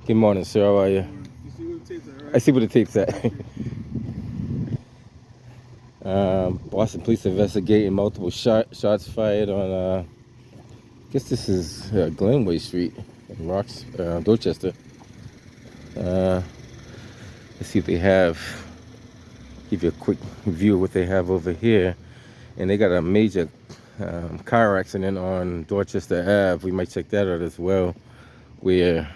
Good morning, sir. How are you? You see what the tapes are, right? I see what the tape's at. Boston police investigating multiple shots fired on, I guess this is Glenway Street in Dorchester. Let's see if they have, give you a quick view of what they have over here. And they got a major car accident on Dorchester Ave. We might check that out as well, where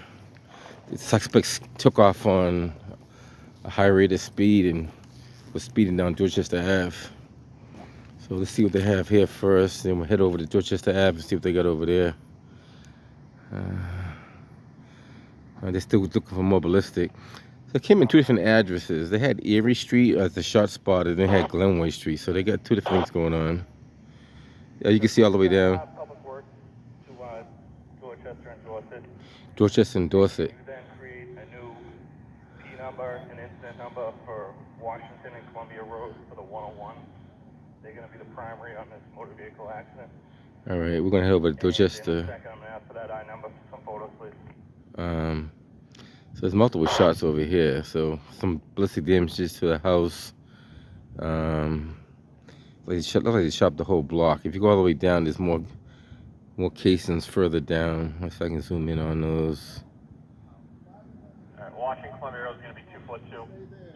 the suspects took off on a high rate of speed and was speeding down Dorchester Ave. So let's see what they have here first, then we'll head over to Dorchester Ave and see what they got over there. They're still looking for more ballistic. So it came in two different addresses. They had Erie Street as the shot spot, and they had Glenway Street. So they got two different things going on. You can see all the way down. Public Works to Dorchester and Dorset. Dorchester and Dorset. You then create a new P number, an incident number for Washington and Columbia Road for the 101. They're going to be the primary on this motor vehicle accident. All right, we're going to head over to Dorchester. I'm going to ask for that I number for some photos, please. So there's multiple shots over here. So some ballistic damages to the house. Looks like they shot the whole block. If you go all the way down, there's more casings further down. Let's see if I can zoom in on those. All right, Washington Columbia Road is going to be 242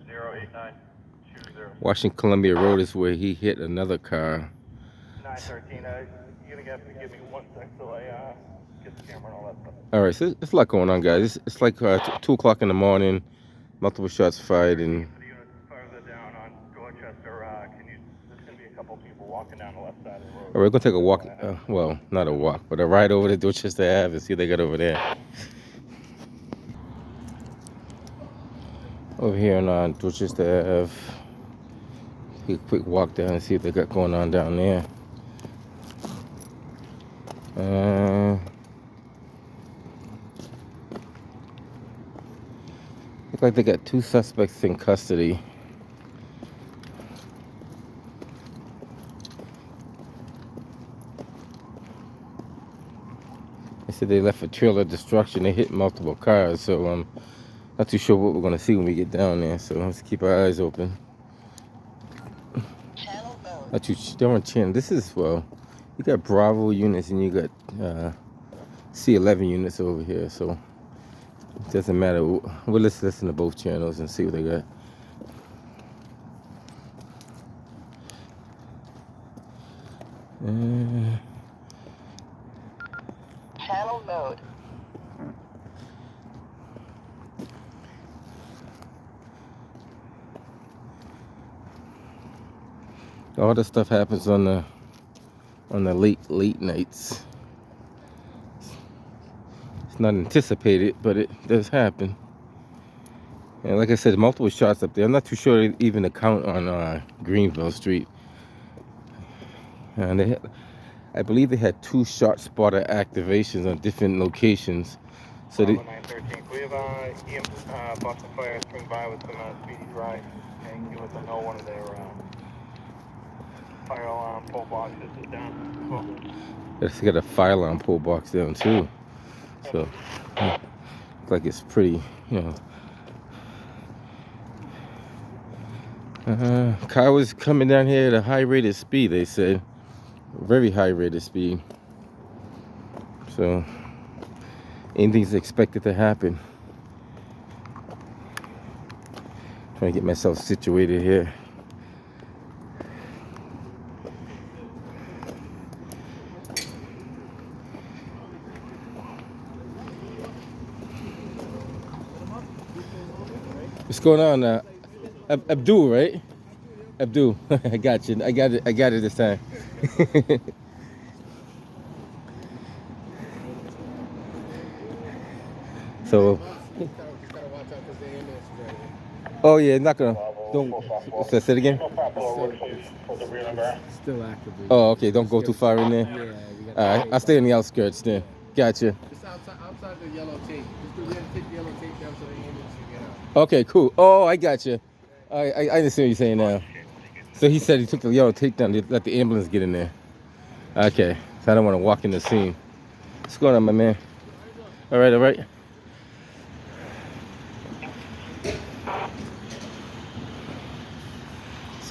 08920. Washington Columbia Road is where he hit another car. 913. You're going to have to give me 1 sec till I get the camera and all that stuff. All right, so there's a lot going on, guys. It's like 2 o'clock in the morning. Multiple shots fired, and For the units further down on Dorchester, there's going to be a couple people walking down the left side of the road. all right, we're gonna take a walk. Well, not a walk, but a ride over to Dorchester Ave and see what they got over there. Over here on Dorchester Ave, take a quick walk down and see what they got going on down there. Look like they got 2 suspects in custody. They said they left a trail of destruction. They hit multiple cars, so I'm not too sure what we're gonna see when we get down there. So let's keep our eyes open. Not too darn chin. This is, well, you got Bravo units and you got C11 units over here, so it doesn't matter. We'll just listen to both channels and see what they got. Channel mode. All this stuff happens on the late nights. It's not anticipated, but it does happen. And like I said, multiple shots up there. I'm not too sure they even account on Greenville Street. And I believe they had 2 shot spotter activations on different locations. So they. 913. We have Boston Fire swing by with some speedy drive and give us a know one of their fire alarm pole boxes is down. Cool. It's got a fire alarm pole box down too. So looks like it's pretty, car was coming down here at a high rate of speed, they said. Very high rate of speed. So anything's expected to happen. Trying to get myself situated here. What's going on? Abdul, right? Abdul, I got you. I got it this time. So. Oh yeah, not gonna. Don't. Say it again. Still actively. Oh, okay. Don't go too far in there. Yeah, All right, I'll stay on the outskirts then. Gotcha. Just outside the yellow tape. Just go ahead and take the yellow tape down so the ambulance can get out. Okay, cool. Oh, I got you. I understand what you're saying now. So he said he took the yellow tape down to let the ambulance get in there. Okay, so I don't want to walk in the scene. What's going on, my man? All right, all right.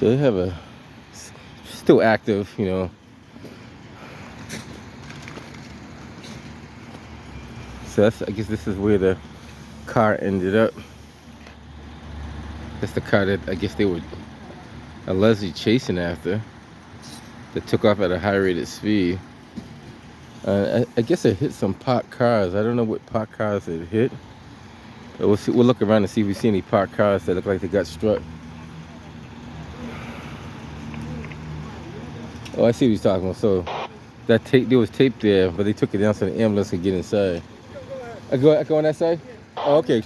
So they have a still active, you know. So that's, I guess this is where the car ended up. That's the car that I guess they were allegedly chasing after. That took off at a high rate of speed. I guess it hit some parked cars. I don't know what parked cars it hit. But we'll see, we'll look around and see if we see any parked cars that look like they got struck. Oh, I see what he's talking about. So that tape, there was tape there, but they took it down so the ambulance could get inside. I go on that side? Oh, okay.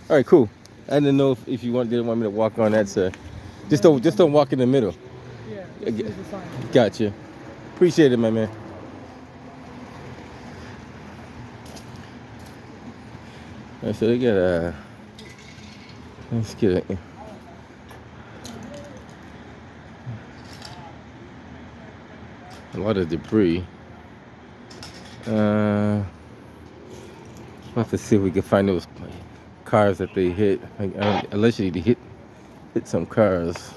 All right, cool. I didn't know if you didn't want me to walk on that side. Just don't walk in the middle. Yeah. Gotcha. Appreciate it, my man. All right, so they got let's get it. A lot of debris. We'll have to see if we can find those cars that they hit. Allegedly, they hit some cars.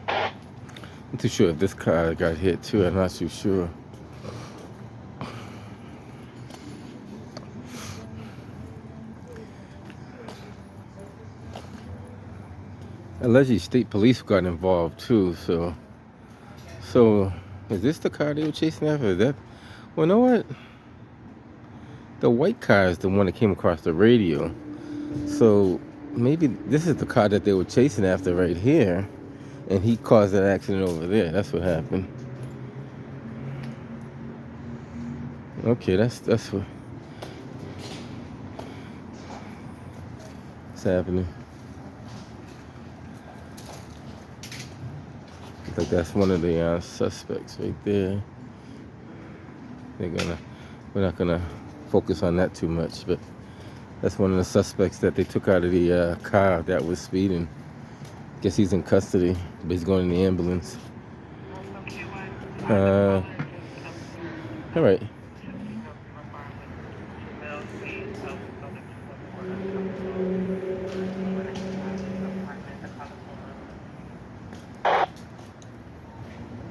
I'm too sure if this car got hit too. I'm not too sure. Allegedly, state police got involved too. So is this the car they were chasing after? Is that? Well, you know what? The white car is the one that came across the radio. So maybe this is the car that they were chasing after right here, and he caused that accident over there. That's what happened. Okay, that's what's happening. I think that's one of the suspects right there. We're not gonna focus on that too much, but that's one of the suspects that they took out of the car that was speeding. Guess he's in custody, but he's going in the ambulance. All right.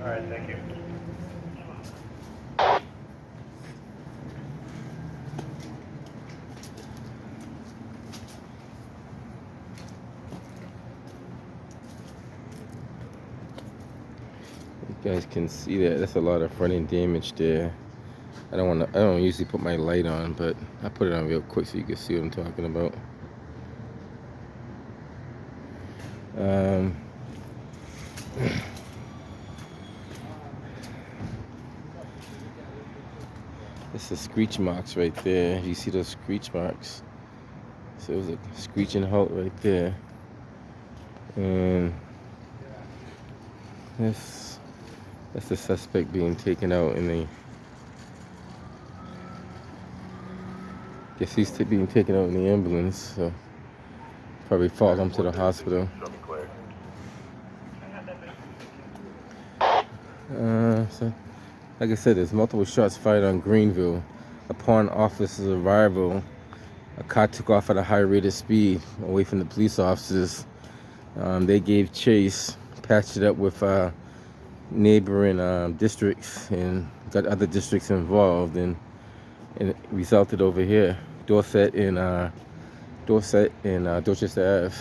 All right, thank you. You guys can see that. That's a lot of front end damage there. I don't usually put my light on, but I put it on real quick so you can see what I'm talking about. It's the screech marks right there. You see those screech marks? So it was a screeching halt right there. And that's the suspect being taken out in the. Guess he's being taken out in the ambulance. So probably followed him to the hospital. So, like I said, there's multiple shots fired on Greenville. Upon officers' arrival, a car took off at a high rate of speed away from the police officers. They gave chase, patched it up with neighboring districts, and got other districts involved, and it resulted over here, Dorset and Dorchester Ave.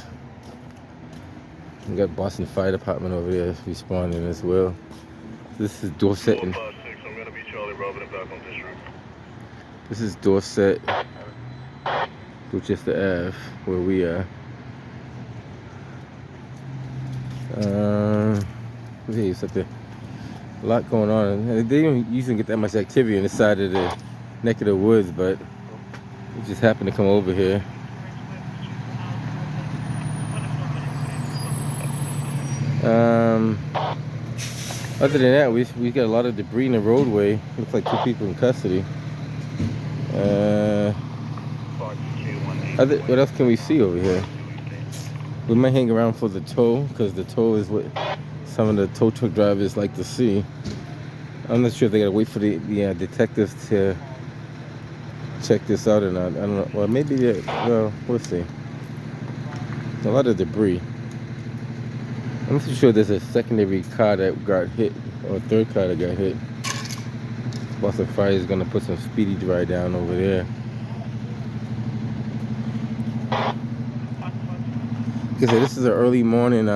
We got Boston Fire Department over there responding as well. This is Dorset and this is Dorset, Dorchester Ave, where we are. It's like a lot going on. They don't usually get that much activity on the side of the neck of the woods, but we just happened to come over here. Other than that, we got a lot of debris in the roadway. Looks like 2 people in custody. What else can we see over here? We might hang around for the tow, because the tow is what some of the tow truck drivers like to see. I'm not sure if they gotta wait for the detectives to check this out or not. I don't know. Well, maybe well, we'll see. A lot of debris. I'm not too sure there's a secondary car that got hit, or a third car that got hit. Boston Fire is gonna put some speedy dry down over there. Like I said, this is an early morning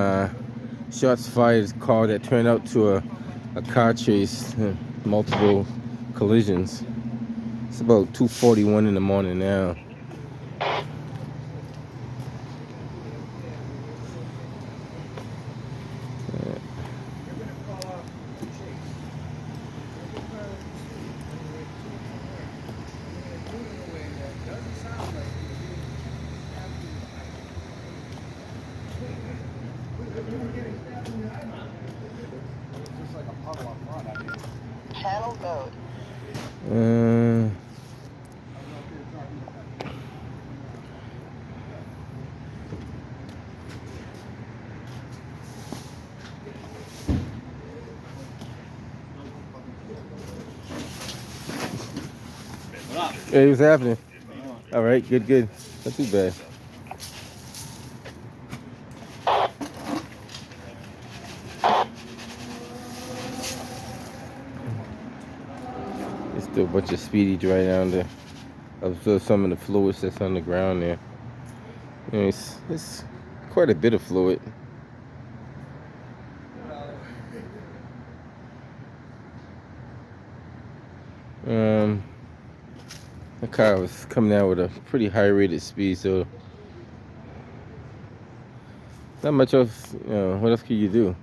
shots fired call that turned out to a car chase, multiple collisions. It's about 2:41 in the morning now. Channel mode. Hey, what's happening? All right, good. Not too bad. There's still a bunch of speedy dry down there. Observe some of the fluids that's on the ground there. You know, it's quite a bit of fluid. The car was coming out with a pretty high rated speed, so not much else. What else could you do?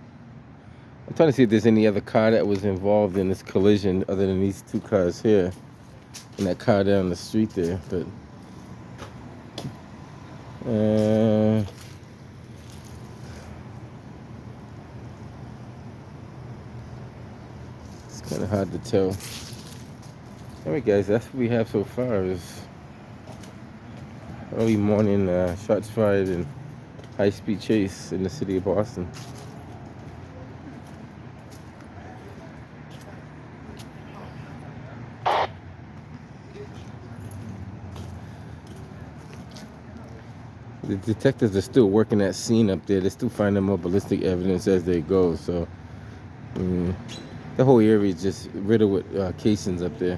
I'm trying to see if there's any other car that was involved in this collision other than these two cars here and that car down the street there. But it's kind of hard to tell. All right, guys, that's what we have so far. Is early morning shots fired and high-speed chase in the city of Boston. The detectives are still working that scene up there. They're still finding more ballistic evidence as they go. So the whole area is just riddled with casings up there.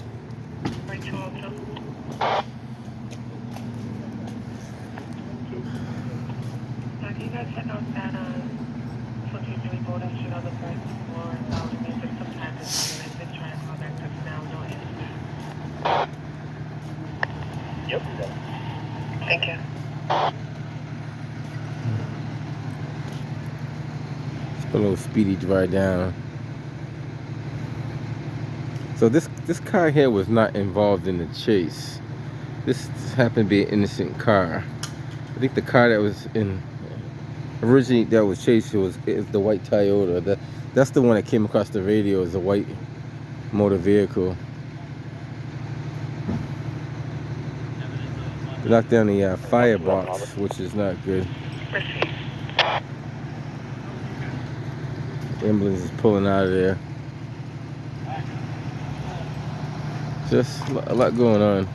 Yep. Thank you. Just put a little speedy dry down. So this car here was not involved in the chase. This happened to be an innocent car. I think the car that was originally that was chased is the white Toyota. That's the one that came across the radio as a white motor vehicle. They knocked down the firebox, which is not good. The ambulance is pulling out of there. Just a lot going on.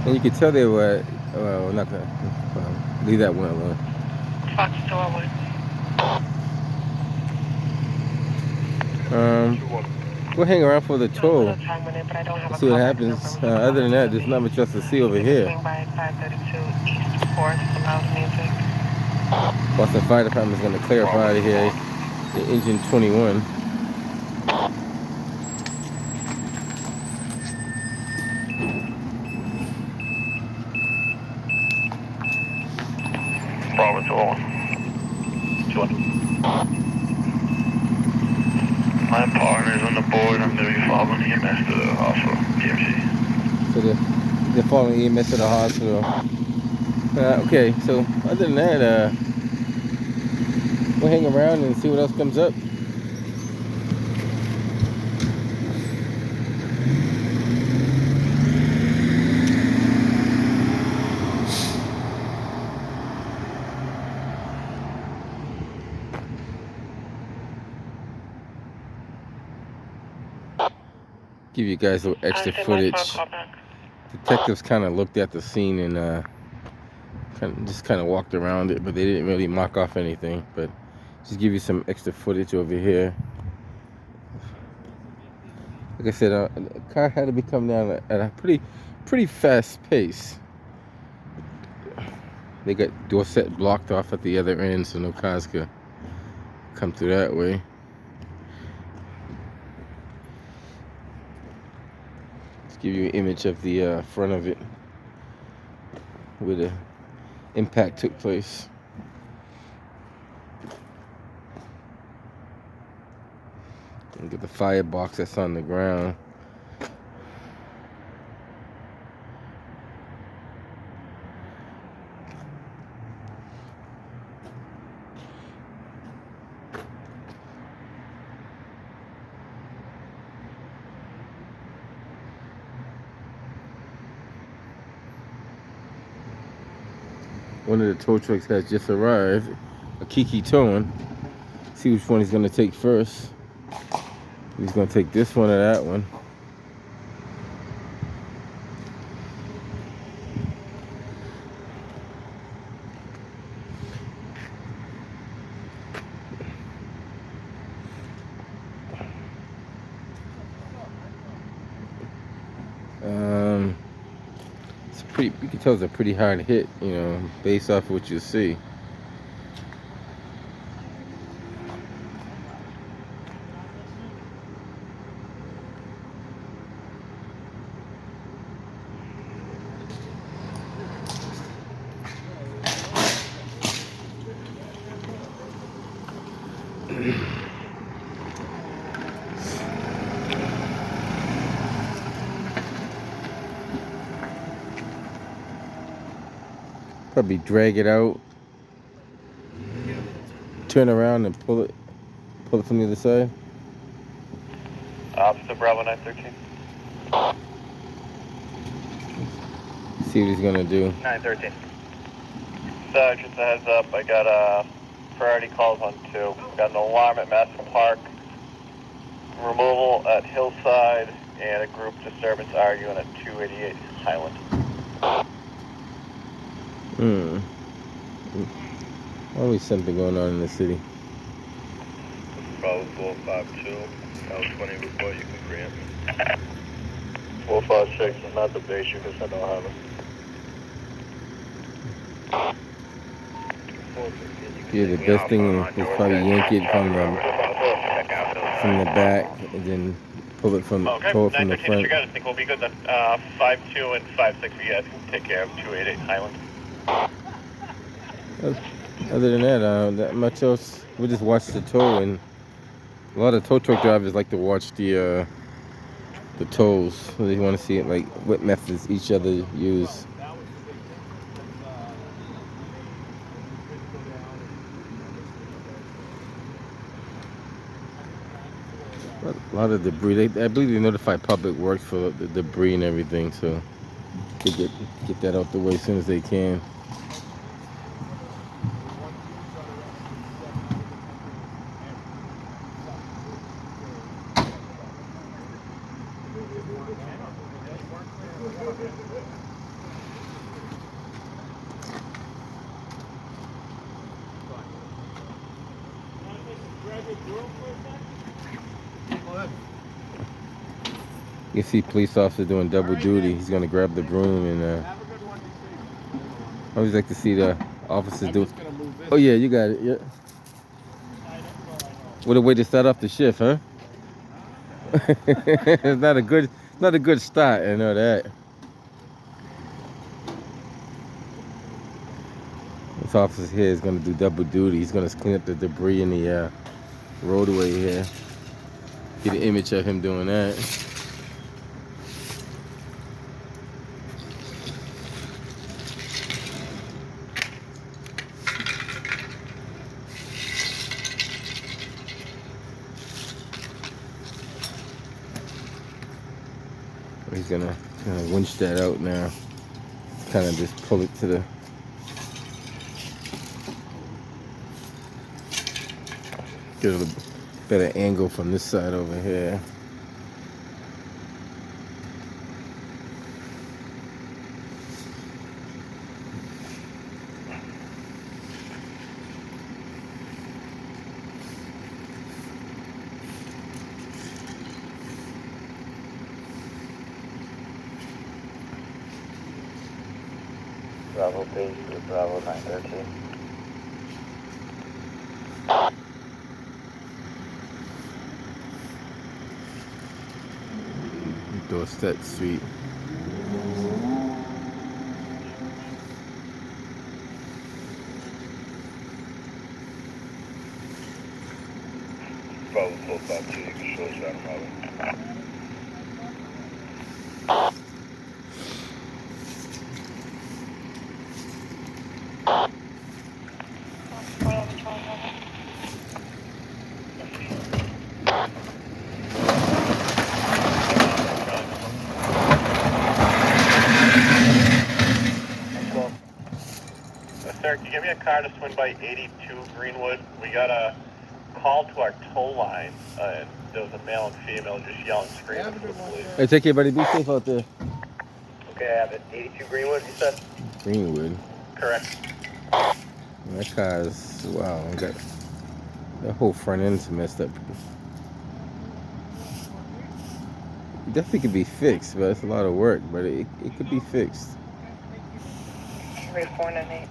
And you could tell they were, well, not gonna leave that one alone. Fox 201. We'll hang around for the toll. See what happens. Other than that, there's not much else to see over here. Boston Fire Department is going to clear up out of here. The engine 21. Bravo 201. My partner's on the board. I'm going to be following EMS to the hospital, PMC. So they're following EMS to the hospital. Okay, so other than that, we'll hang around and see what else comes up. Give you guys a little extra Stand by for a footage. call back. Detectives kind of looked at the scene and kind of walked around it, but they didn't really mark off anything. But just give you some extra footage over here. Like I said, the car had to be coming down at a pretty fast pace. They got Dorset blocked off at the other end, so no cars could come through that way. Let's give you an image of the front of it, where the impact took place. Look at the firebox that's on the ground. One of the tow trucks has just arrived, a Kiki towing. See which one he's gonna take first. He's gonna take this one or that one. It's pretty. You can tell it's a pretty hard hit, you know, based off of what you see. Probably drag it out, turn around and pull it from the other side. Officer Bravo 913. See what he's gonna do. 913. Sergeant, a heads up. I got priority calls on 2. Got an alarm at Madison Park, removal at Hillside, and a group disturbance arguing at 288 Highland. Always something going on in the city. Bravo 452. L20 report, you can grant me. 456 is not the base, you can send O'Hara. Yeah, the best thing is probably yank it from the back and then pull it from Okay, pull it from the 913 front. disregard. I think we'll be good then. 52 and 56 you guys can take care of 288 Highland. Other than that, not much else. We just watch the tow, and a lot of tow truck drivers like to watch the tows. They want to see it, like what methods each other use. A lot of debris. I believe they notify Public Works for the debris and everything, so they get that out the way as soon as they can. You see police officer doing double duty. He's gonna grab the broom and I always like to see the officers do. Oh yeah, you got it. Yeah. What a way to start off the shift, huh? It's not a good start. I know that. This officer here is gonna do double duty. He's gonna clean up the debris in the roadway here. Get an image of him doing that. He's gonna kind of winch that out now. Kind of just pull it to the. Get a little better angle from this side over here. Bravo base to Bravo 913. Dorset Street. Bravo 452, you can show shot Bravo. Sir, can you give me a car to swing by 82 Greenwood? We got a call to our tow line, and there was a male and female just yelling, screaming for the police. Hey, take care, buddy. Be safe out there. Okay, I have it. 82 Greenwood, you said? Greenwood. Correct. That car is, wow, got that whole front end's messed up. It definitely could be fixed, but it's a lot of work, but it could be fixed. 3498.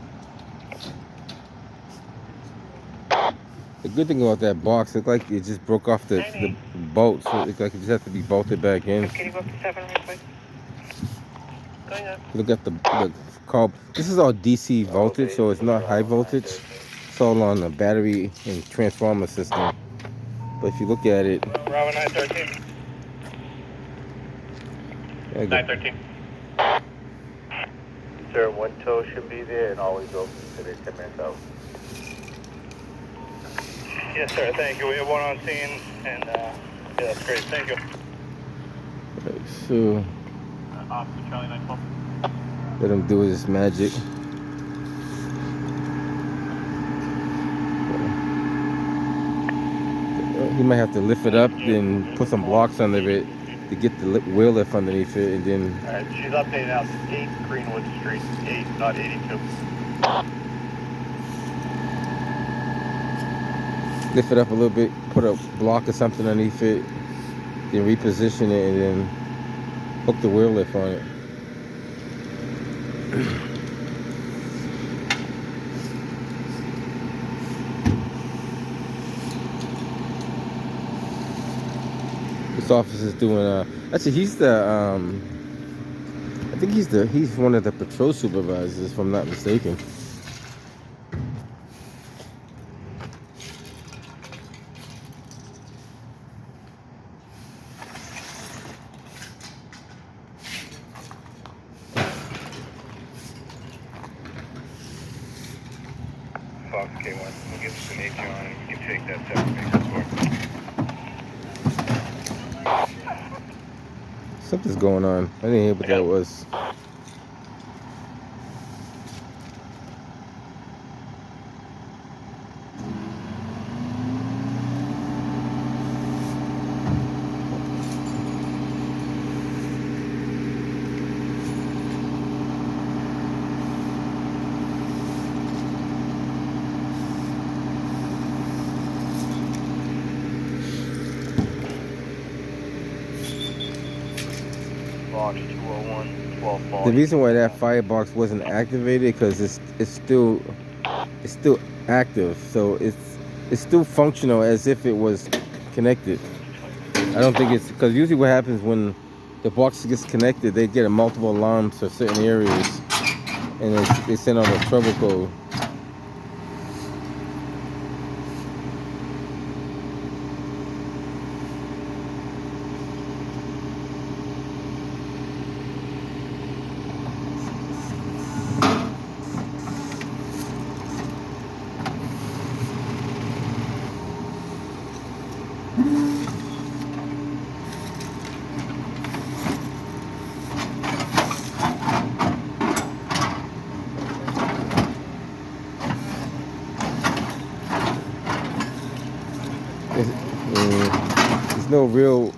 The good thing about that box, it's like it just broke off the bolt, so it's like it just has to be bolted back in. Can you go up to 7 real quick? Going up. Look at the call. This is all DC voltage, so it's not high voltage. It's all on the battery and transformer system. But if you look at it, Bravo 913. 913. Sir, one tow should be there and always open to the 10 minutes out. Yes, sir. Thank you. We have one on scene, and yeah, that's great. Thank you. so Officer Charlie 912. let him do his magic. He might have to lift it up, then put some blocks under it to get the wheel lift underneath it, and then. All right, she's updating out 8 Greenwood Street, 8, not 82. Lift it up a little bit, put a block or something underneath it, then reposition it, and then hook the wheel lift on it. This officer's doing actually he's the I think he's one of the patrol supervisors, if I'm not mistaken. Fox K1, we'll get some H on and you can take that 7 basis score. Something's going on. I didn't hear what that was. Box 201, 12 ball. The reason why that firebox wasn't activated because it's still active, so it's still functional as if it was connected. I don't think it's because usually what happens when the box gets connected, they get a multiple alarms for certain areas, and they send out a trouble code.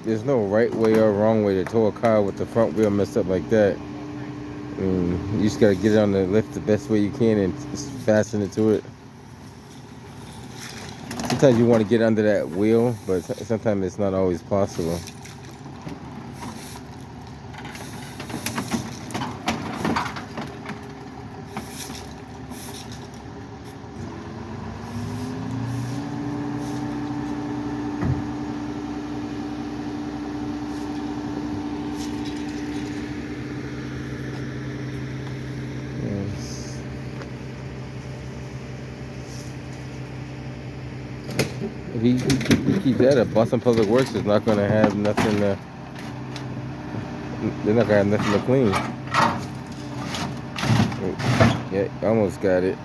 There's no right way or wrong way to tow a car with the front wheel messed up like that. You just gotta get it on the lift the best way you can and just fasten it to it. Sometimes you want to get under that wheel, but sometimes it's not always possible. If he keeps that up, Boston Public Works is not going to have nothing. They're not going to have nothing to clean. Yeah, almost got it.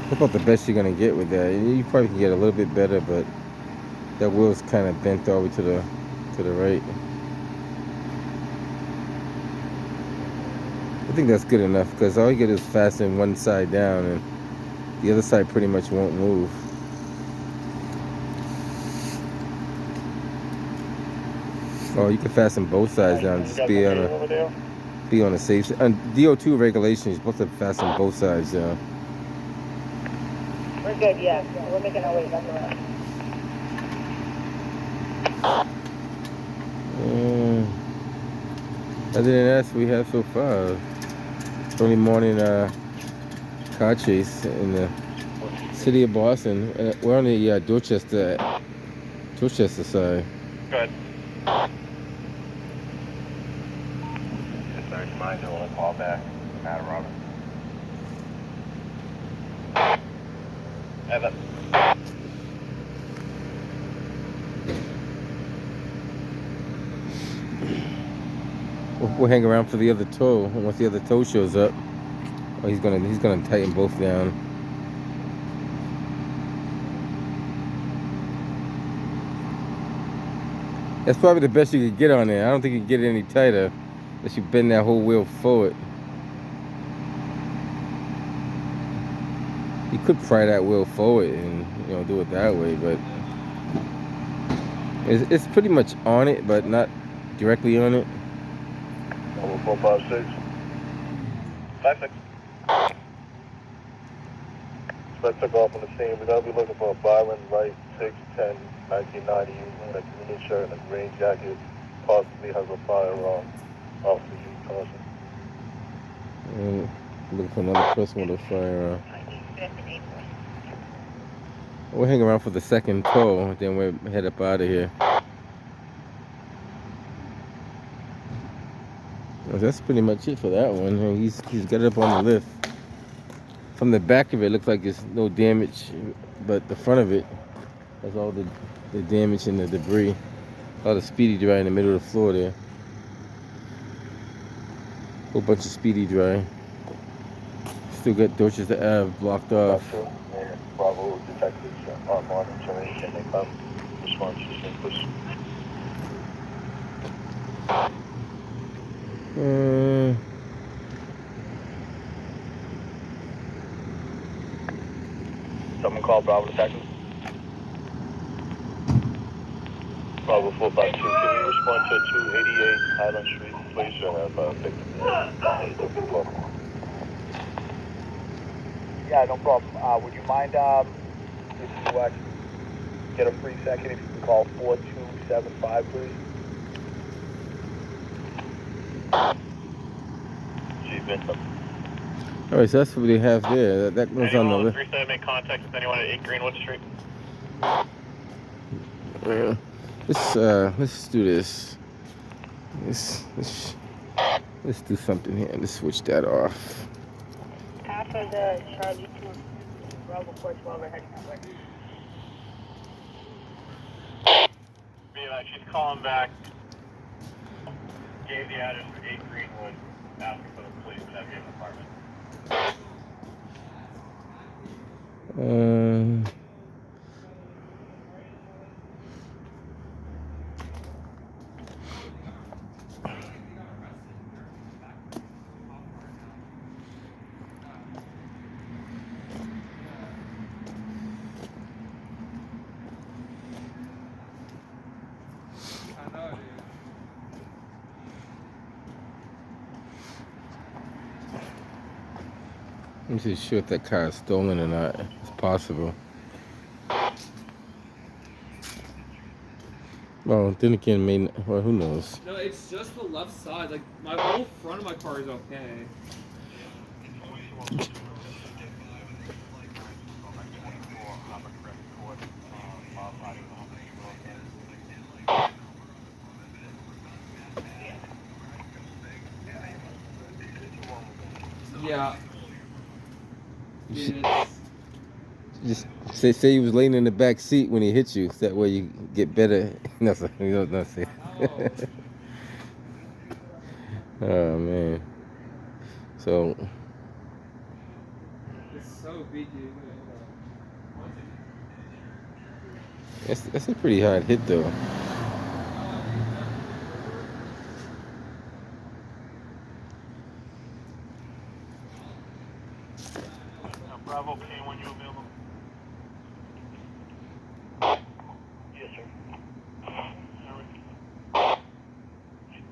That's about the best you're going to get with that. You probably can get a little bit better, but that wheel's kind of bent over to the right. I think that's good enough because all you get is fasten one side down and the other side pretty much won't move. Oh, you can fasten both sides down. Just be on the safe side. And DO2 regulations, you're supposed to fasten both sides down. We're good, yeah. We're making our way back around. Other than that, we have so far. Early morning car chase in the city of Boston. We're on the Dorchester side. Good. Just a reminder when I call back. Matt Robert. Evan. We'll hang around for the other toe. And once the other toe shows up, he's gonna tighten both down. That's probably the best you could get on there. I don't think you can get it any tighter unless you bend that whole wheel forward. You could pry that wheel forward and do it that way, but it's pretty much on it, but not directly on it. 456. 56. Let's take off on the scene. We're going to be looking for a Byron Wright 610 1990 wearing a green shirt and a green jacket. Possibly has a firearm. Officer use caution. Looking for another person with a firearm. We'll hang around for the second tow, then we'll head up out of here. Well, that's pretty much it for that one. He's got it up on the lift. From the back of it, looks like there's no damage, but the front of it has all the damage and the debris. A lot of speedy dry in the middle of the floor there. Whole bunch of speedy dry. Still got Dorchester Ave blocked off. Bravo detectives are monitoring. Can they come? Response system, please. Someone call Bravo detective. Bravo 452. Can you respond to 288 Highland Street, please? I have a victim. Yeah, no problem. Would you mind if you get a free second, if you can call 4275, please? Chief Vincent. All right, so that's what they have there. That goes on the list. Make contact with anyone at 8 Greenwood Street. Let's do this. Let's do something here. Let's switch that off. After the Charlie 2, Bravo 412, we're heading that way. She's calling back. Gave the address for 8 Greenwood, asking for the police to have an apartment. I'm just sure if that car is stolen or not. It's possible. Well, then again, well, who knows? No, it's just the left side. Like, my whole front of my car is okay. Yeah. Yeah, Just say he was laying in the back seat when he hit you. So that way you get better. No, sir. You don't not say. Oh man. So it's so big. that's a pretty hard hit though. Bravo K, when you available? Yes, sir.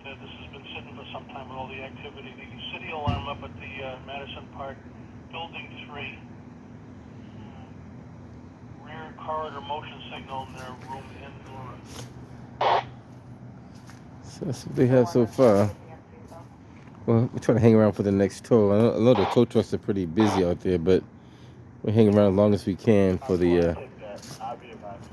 This has been sitting for some time with all the activity. The city alarm up at the Madison Park, Building 3. Rear corridor motion signal in their room indoor. So that's what they have so far. Well, we're trying to hang around for the next tow. I know the tow trucks are pretty busy out there, but we're hanging around as long as we can for the. I'll be advised.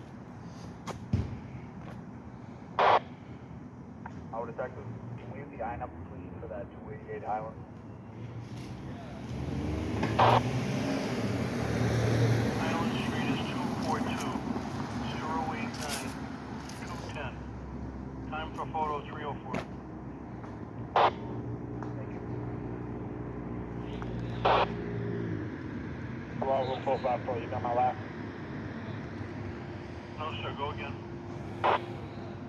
Our detective, can we have the I number please for that 288 Highland? Island Street is 242-089-210. Time for photo 304. Hello, room 454, you got my last? No, sir, go again.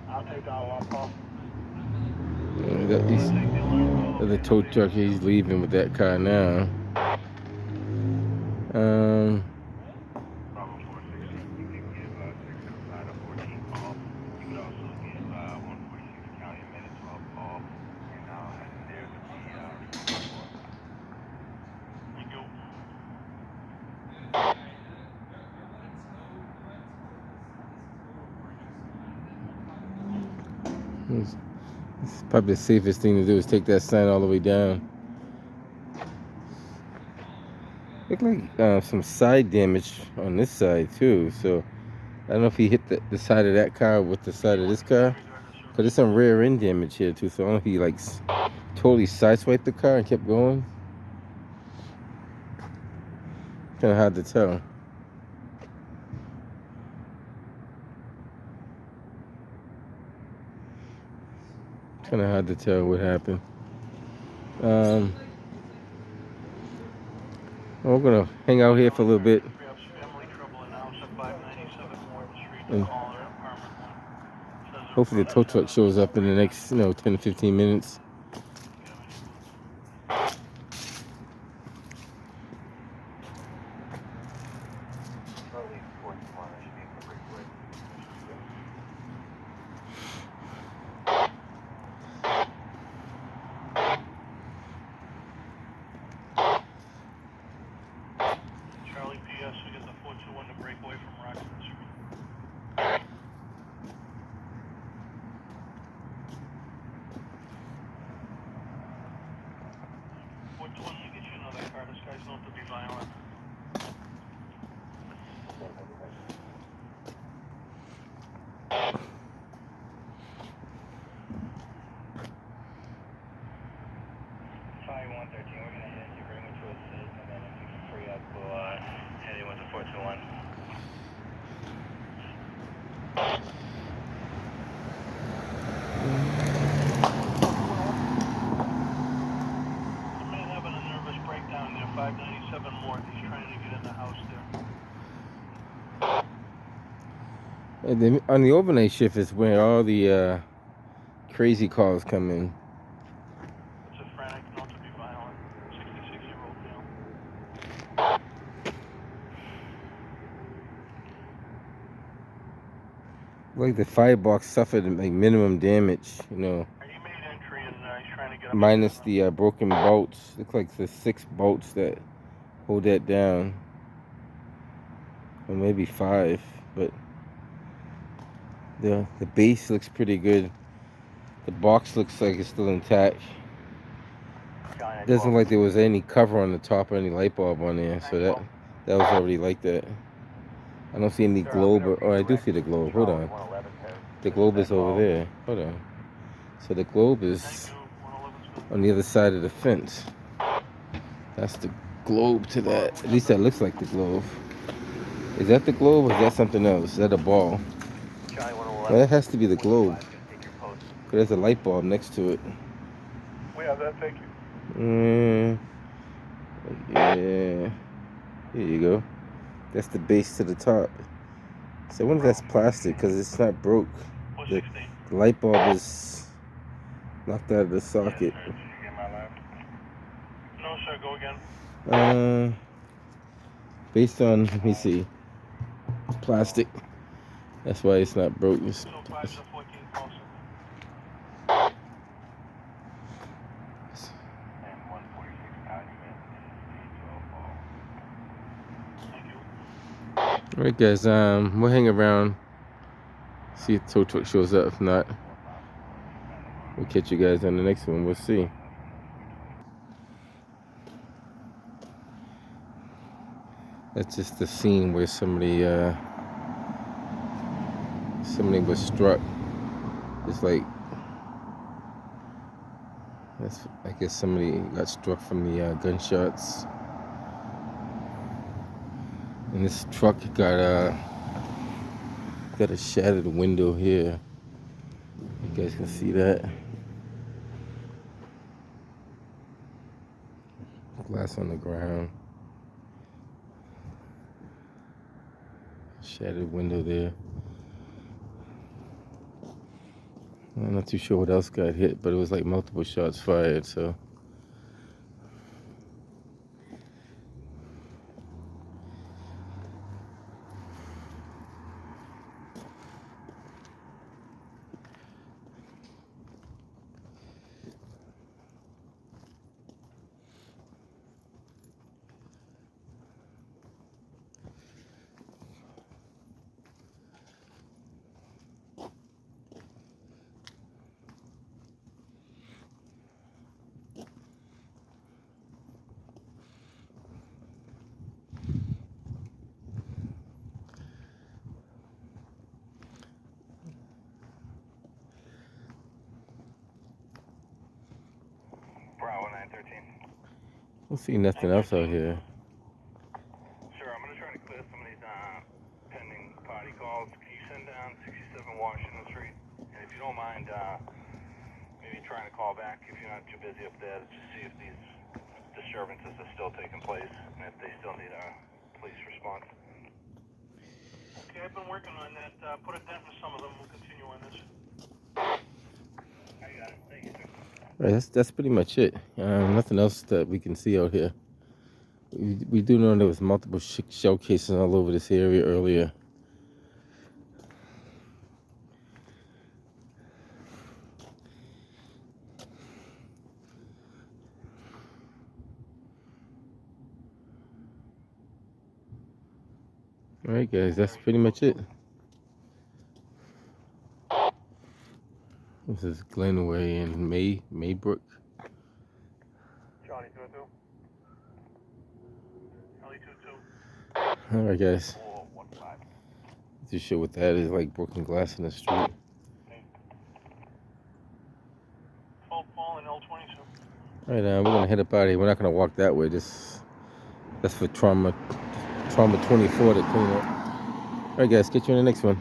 I'll take that one call. The tow truck, he's leaving with that car now. Bravo 460. You can give 675 a 14 call. You could also give 146 County a minute 12 call. And there's the Thank you. It's probably the safest thing to do is take that sign all the way down. Look like some side damage on this side too. So I don't know if he hit the side of that car with the side of this car, because there's some rear end damage here too. So I don't know if he like totally sideswiped the car and kept going. Kind of hard to tell. Kind of hard to tell what happened. We're gonna hang out here for a little bit. And hopefully the tow truck shows up in the next, 10 to 15 minutes. Charlie PS, we get the 421 to break away from Rockland Street. 421, you get you another car. This guy's known to be violent. We're gonna hit you, bring him to a sit, and then if you can free up, we'll head in with the 421. The man having a nervous breakdown there, 597 more. He's trying to get in the house there. And then on the overnight shift is where all the crazy calls come in. It's a frantic, known to be violent, 66-year-old male. Like the firebox suffered like minimum damage, He made entry and he's trying to get up. minus the broken bolts. Looks like the 6 bolts that hold that down, or maybe 5. But the base looks pretty good. The box looks like it's still intact. Doesn't look like there was any cover on the top or any light bulb on there, so that was already like that. I don't see any globe, or I do see the globe. Hold on. The globe is over there. Hold on. So the globe is on the other side of the fence. That's globe to that. At least that looks like the globe. Is that the globe or is that something else? Is that a ball? Well, that has to be the globe. There's a light bulb next to it. We have that, thank you. Yeah. Here you go. That's the base to the top. So I wonder if that's plastic because it's not broke. The light bulb is knocked out of the socket. No, sir, go again. Based on, let me see, plastic. That's why it's not broke. It's, Alright guys, we'll hang around, see if tow truck shows up. If not, we'll catch you guys on the next one. We'll see. That's just the scene where somebody was struck. It's like, that's, I guess somebody got struck from the gunshots. And this truck got a shattered window here. You guys can see that. Glass on the ground. Shattered window there. I'm not too sure what else got hit, but it was like multiple shots fired, so. Bravo 913. I don't see nothing else out here. Sure, I'm going to try to clear some of these pending party calls. Can you send down 67 Washington Street? And if you don't mind, maybe trying to call back if you're not too busy up there to just see if these disturbances are still taking place and if they still need a police response. Okay, I've been working on that. Put a dent for some of them. We'll continue on this. I got it. Thank you, sir. All right, that's pretty much it. Nothing else that we can see out here. We do know there was multiple shell cases all over this area earlier. All right, guys, that's pretty much it. This is Glenway and Maybrook. Johnny 22. Ellie 22. All right, guys. 415. To show what that is, like broken glass in the street. 12 Paul and L22. All right, we're gonna head up out of here. We're not gonna walk that way. That's for trauma 24 to clean up. All right, guys, catch you in the next one.